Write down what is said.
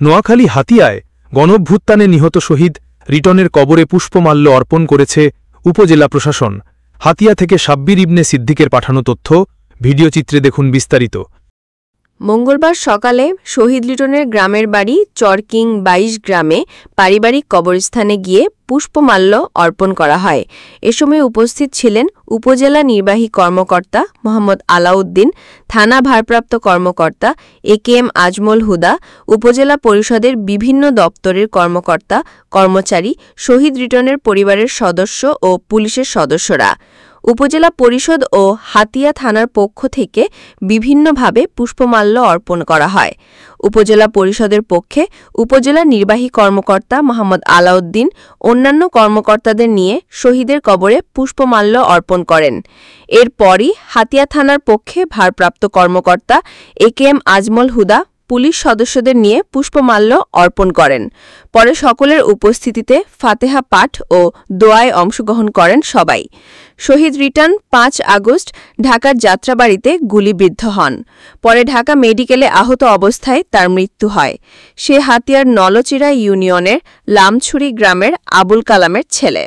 নোয়াখালী হাতিয়ায় গণঅভ্যুত্থানে নিহত শহীদ রিটনের কবরে পুষ্পমাল্য অর্পণ করেছে উপজেলা প্রশাসন। হাতিয়া থেকে সাব্বির ইবনে সিদ্দিকের পাঠানো তথ্য, ভিডিওচিত্রে দেখুন বিস্তারিত। মঙ্গলবার সকালে শহীদ লিটনের গ্রামের বাড়ি চরকিং ২২ গ্রামে পারিবারিক কবরস্থানে গিয়ে পুষ্পমাল্য অর্পণ করা হয়। এ সময় উপস্থিত ছিলেন উপজেলা নির্বাহী কর্মকর্তা মোহাম্মদ আলাউদ্দিন, থানা ভারপ্রাপ্ত কর্মকর্তা একেএম আজমল হুদা, উপজেলা পরিষদের বিভিন্ন দপ্তরের কর্মকর্তা কর্মচারী, শহীদ রিটনের পরিবারের সদস্য ও পুলিশের সদস্যরা। উপজেলা পরিষদ ও হাতিয়া থানার পক্ষ থেকে বিভিন্নভাবে পুষ্পমাল্য অর্পণ করা হয়। উপজেলা পরিষদের পক্ষে উপজেলা নির্বাহী কর্মকর্তা মোহাম্মদ আলাউদ্দিন অন্যান্য কর্মকর্তাদের নিয়ে শহীদের কবরে পুষ্পমাল্য অর্পণ করেন। এরপরই হাতিয়া থানার পক্ষে ভারপ্রাপ্ত কর্মকর্তা একেএম আজমল হুদা পুলিশ সদস্যদের নিয়ে পুষ্পমাল্য অর্পণ করেন। পরে সকলের উপস্থিতিতে ফাতেহা পাঠ ও দোয়ায় অংশগ্রহণ করেন সবাই। শহীদ রিটন ৫ আগস্ট ঢাকার যাত্রাবাড়িতে গুলিবিদ্ধ হন। পরে ঢাকা মেডিকেলে আহত অবস্থায় তার মৃত্যু হয়। সে হাতিয়ার নলচিরা ইউনিয়নের লামছড়ি গ্রামের আবুল কালামের ছেলে।